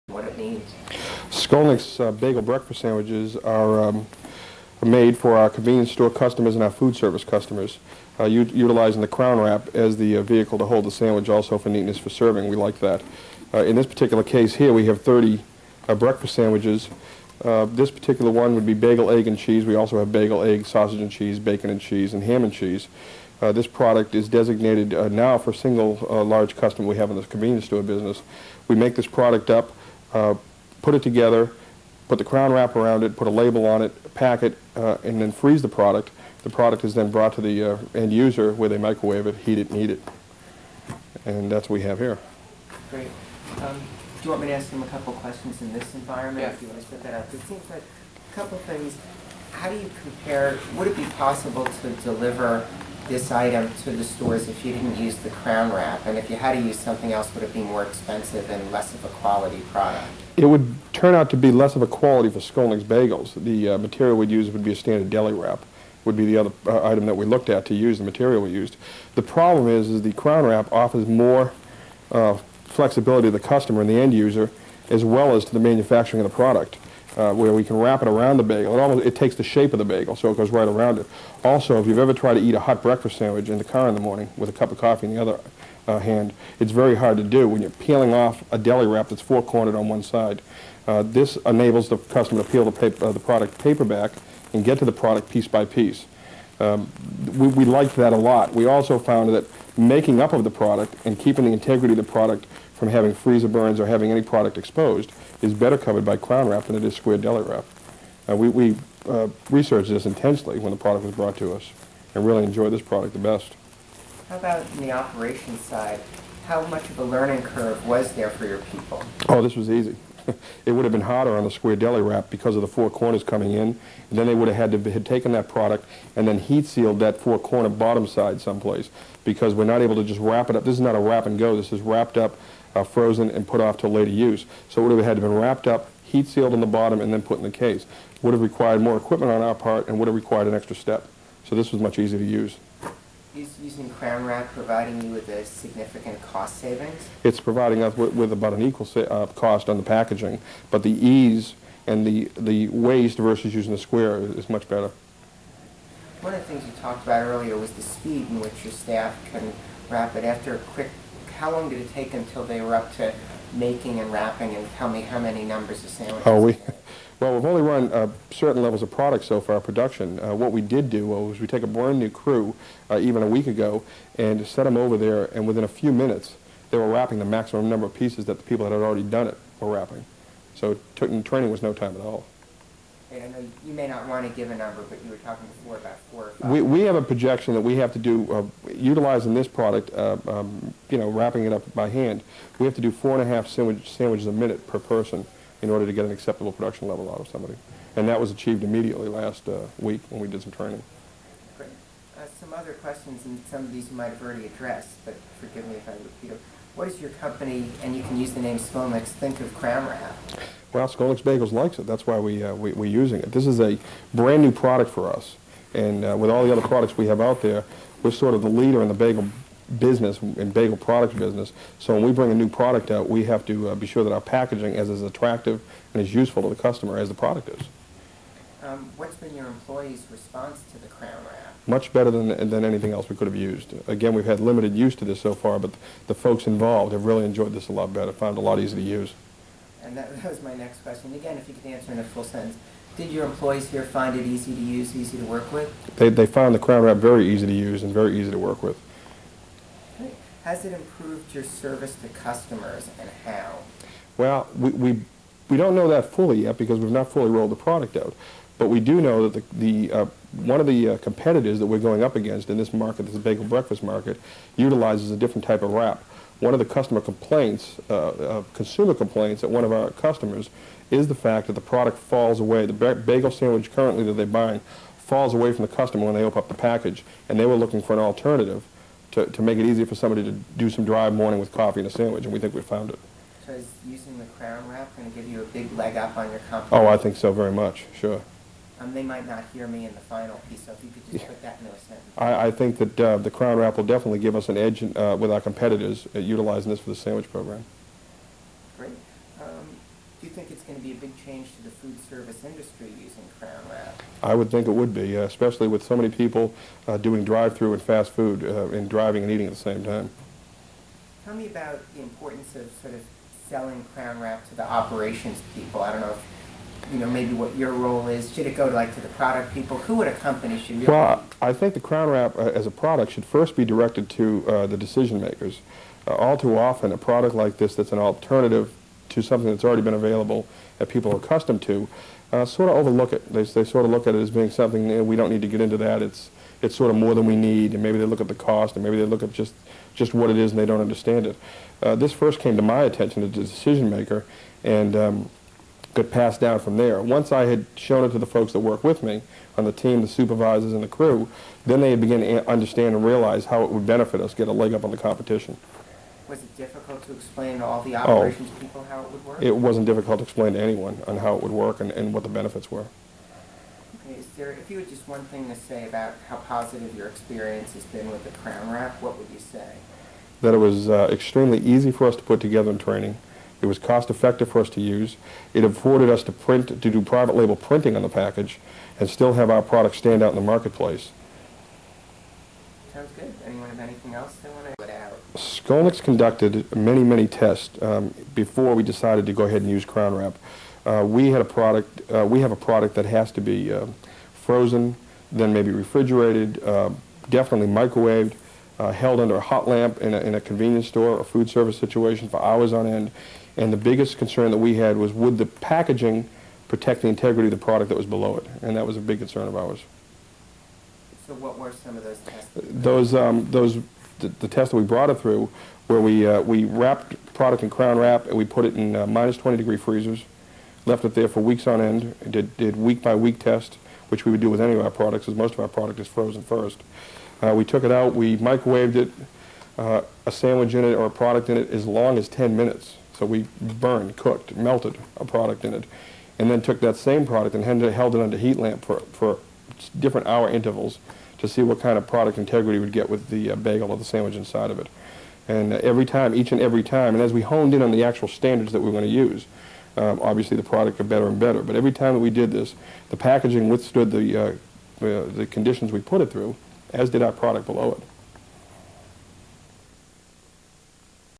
what it means. Skolnick's bagel breakfast sandwiches are made for our convenience store customers and our food service customers, utilizing the crown wrap as the vehicle to hold the sandwich, also for neatness for serving. We like that. In this particular case here, we have 30 breakfast sandwiches. This particular one would be bagel, egg, and cheese. We also have bagel, egg, sausage and cheese, bacon and cheese, and ham and cheese. This product is designated now for a single large customer we have in the convenience store business. We make this product up, put it together, put the crown wrap around it, put a label on it, pack it, and then freeze the product. The product is then brought to the end user where they microwave it, heat it, and eat it. And that's what we have here. Great. Do you want me to ask him a couple questions in this environment? Yeah. If you want to set that up. It seems like a couple things. How do you compare, would it be possible to deliver this item to the stores if you didn't use the crown wrap? And if you had to use something else, would it be more expensive and less of a quality product? It would turn out to be less of a quality for Skolnick's bagels. The material we'd use would be a standard deli wrap, would be the other item that we looked at to use, the material we used. The problem is the crown wrap offers more flexibility to the customer and the end user, as well as to the manufacturing of the product, where we can wrap it around the bagel. It takes the shape of the bagel, so it goes right around it. Also, if you've ever tried to eat a hot breakfast sandwich in the car in the morning with a cup of coffee in the other hand, it's very hard to do when you're peeling off a deli wrap that's four-cornered on one side. This enables the customer to peel the product paper back and get to the product piece by piece. We liked that a lot. We also found that making up of the product and keeping the integrity of the product from having freezer burns or having any product exposed is better covered by crown wrap than it is square deli wrap. We researched this intensely when the product was brought to us and really enjoyed this product the best. How about in the operations side? How much of a learning curve was there for your people? Oh, this was easy. It would have been harder on the square deli wrap because of the four corners coming in. And then they would have had to have taken that product and then heat sealed that four corner bottom side someplace, because we're not able to just wrap it up. This is not a wrap and go. This is wrapped up, frozen, and put off till later use. So it would have had to been wrapped up, heat sealed on the bottom, and then put in the case. Would have required more equipment on our part and would have required an extra step. So this was much easier to use. Is using crown wrap providing you with a significant cost savings? It's providing us with about an equal cost on the packaging, but the ease and the waste versus using the square is much better. One of the things you talked about earlier was the speed in which your staff can wrap it. After a quick, how long did it take until they were up to making and wrapping, and tell me how many numbers of sandwiches? Well, we've only run certain levels of product so far, production. What we did do was we take a brand new crew, even a week ago, and set them over there, and within a few minutes, they were wrapping the maximum number of pieces that the people that had already done it were wrapping. So training was no time at all. I know you may not want to give a number, but you were talking before about 4 or 5. We have a projection that we have to do, utilizing this product, wrapping it up by hand, we have to do 4.5 sandwiches a minute per person in order to get an acceptable production level out of somebody. And that was achieved immediately last week when we did some training. Great. Some other questions, and some of these you might have already addressed, but forgive me if I repeat them. What does your company, and you can use the name Skolnick's, think of crown wrap? Well, Skolnick's Bagels likes it. That's why we're using it. This is a brand new product for us. And with all the other products we have out there, we're sort of the leader in the bagel business and bagel products business. So when we bring a new product out, we have to be sure that our packaging is as attractive and as useful to the customer as the product is. What's been your employees' response to the crown wrap? Much better than anything else we could have used. Again, we've had limited use to this so far, but the folks involved have really enjoyed this a lot better, found it a lot easier to use. And that was my next question. Again, if you could answer in a full sentence, did your employees here find it easy to use, easy to work with? They found the crown wrap very easy to use and very easy to work with. Okay. Has it improved your service to customers, and how? Well, we don't know that fully yet because we've not fully rolled the product out. But we do know that one of the competitors that we're going up against in this market, this bagel breakfast market, utilizes a different type of wrap. One of the customer complaints, consumer complaints at one of our customers is the fact that the product falls away. The bagel sandwich currently that they're buying falls away from the customer when they open up the package, and they were looking for an alternative to make it easier for somebody to do some dry morning with coffee and a sandwich, and we think we found it. So is using the crown wrap going to give you a big leg up on your company? Oh, I think so very much, sure. They might not hear me in the final piece, so if you could just put that into a sentence. I think that the crown wrap will definitely give us an edge with our competitors utilizing this for the sandwich program. Great. be a big change to the food service industry using Crown Wrap. I would think it would be, especially with so many people doing drive-through and fast food and driving and eating at the same time. Tell me about the importance of sort of selling Crown Wrap to the operations people. I don't know if, maybe what your role is. Should it go to the product people? Who would a company should really... Well, I think the Crown Wrap as a product should first be directed to the decision makers. All too often, a product like this that's an alternative to something that's already been available that people are accustomed to, sort of overlook it. They sort of look at it as being something, we don't need to get into that. It's sort of more than we need, and maybe they look at the cost, and maybe they look at just what it is and they don't understand it. This first came to my attention as a decision maker and got passed down from there. Once I had shown it to the folks that work with me on the team, the supervisors and the crew, then they began to understand and realize how it would benefit us, get a leg up on the competition. Was it difficult to explain to all the operations people how it would work? It wasn't difficult to explain to anyone on how it would work and what the benefits were. Okay, if you had just one thing to say about how positive your experience has been with the Crown Wrap, what would you say? That it was extremely easy for us to put together in training. It was cost effective for us to use. It afforded us to do private label printing on the package and still have our product stand out in the marketplace. Sounds good. Anyone have anything else they want to put out? Skolnick's conducted many tests before we decided to go ahead and use Crown Wrap. We have a product that has to be frozen, then maybe refrigerated, definitely microwaved, held under a hot lamp in a convenience store or food service situation for hours on end. And the biggest concern that we had was, would the packaging protect the integrity of the product that was below it? And that was a big concern of ours. So what were some of those tests? The tests that we brought it through, where we wrapped product in Crown Wrap and we put it in minus 20-degree freezers, left it there for weeks on end, did week-by-week test, which we would do with any of our products, as most of our product is frozen first. We took it out, we microwaved it, a sandwich in it or a product in it as long as 10 minutes. So we burned, cooked, melted a product in it, and then took that same product and held it under heat lamp for different hour intervals to see what kind of product integrity we'd get with the bagel or the sandwich inside of it. And each and every time, and as we honed in on the actual standards that we were going to use, obviously the product got better and better. But every time that we did this, the packaging withstood the conditions we put it through, as did our product below it.